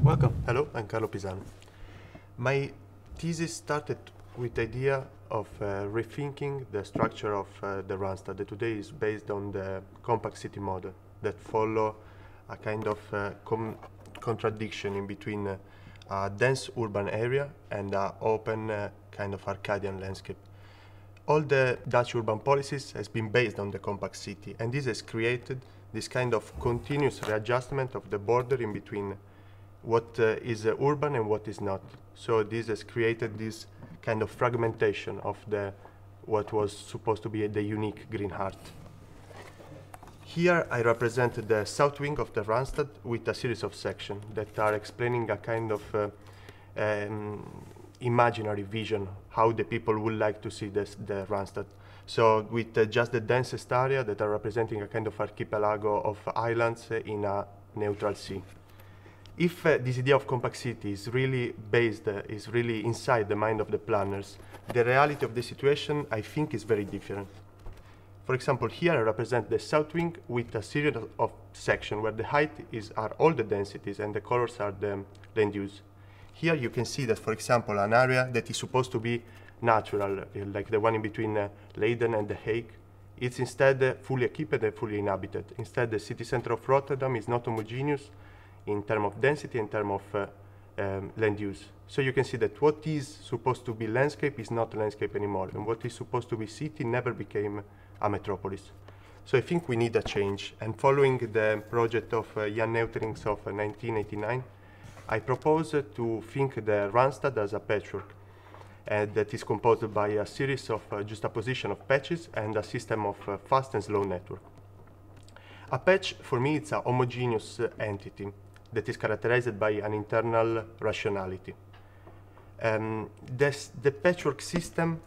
Welcome. Hello, I'm Carlo Pisano. My thesis started with the idea of rethinking the structure of the Randstad that today is based on the compact city model that follow a kind of contradiction in between a dense urban area and an open kind of Arcadian landscape. All the Dutch urban policies has been based on the compact city, and this has created this kind of continuous readjustment of the border in between what is urban and what is not. So this has created this kind of fragmentation of what was supposed to be the unique green heart. Here I represent the south wing of the Randstad with a series of sections that are explaining a kind of imaginary vision, how the people would like to see the Randstad. So with just the densest area that are representing a kind of archipelago of islands in a neutral sea. If this idea of compact city is really is really inside the mind of the planners, the reality of the situation, I think, is very different. For example, here I represent the south wing with a series of sections where the height are all the densities and the colors are the land use. Here you can see that, for example, an area that is supposed to be natural, like the one in between Leiden and The Hague, it's instead fully equipped and fully inhabited. Instead, the city center of Rotterdam is not homogeneous in terms of density, in terms of land use. So you can see that what is supposed to be landscape is not landscape anymore, and what is supposed to be city never became a metropolis. So I think we need a change. And following the project of Jan Neuterings of 1989, I propose to think the Randstad as a patchwork that is composed by a series of juxtaposition of patches and a system of fast and slow network. A patch, for me, it's a homogeneous entity that is characterized by an internal rationality. The patchwork system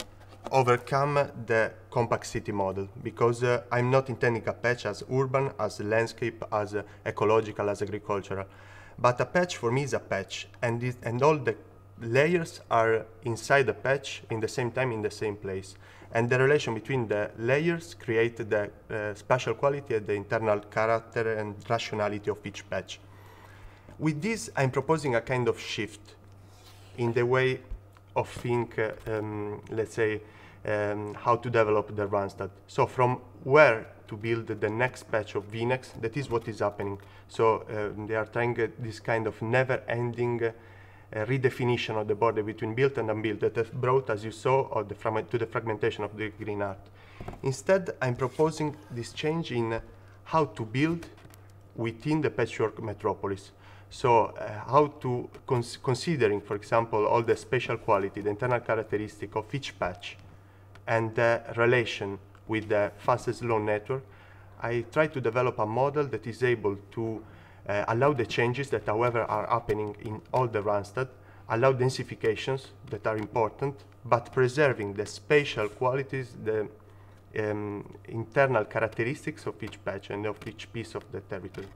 overcome the compact city model because I'm not intending a patch as urban, as landscape, as ecological, as agricultural. But a patch for me is a patch, and all the layers are inside the patch in the same time in the same place. And the relation between the layers create the spatial quality and the internal character and rationality of each patch. With this, I'm proposing a kind of shift in the way of think, let's say, how to develop the Randstad. So from where to build the next patch of VNex, that is what is happening. So they are trying this kind of never-ending redefinition of the border between built and unbuilt that has brought, as you saw, to the fragmentation of the green art. Instead, I'm proposing this change in how to build within the patchwork metropolis. So how to, considering, for example, all the spatial quality, the internal characteristic of each patch, and the relation with the fastest slow network, I try to develop a model that is able to allow the changes that, however, are happening in all the Randstad, allow densifications that are important, but preserving the spatial qualities, the internal characteristics of each patch and of each piece of the territory.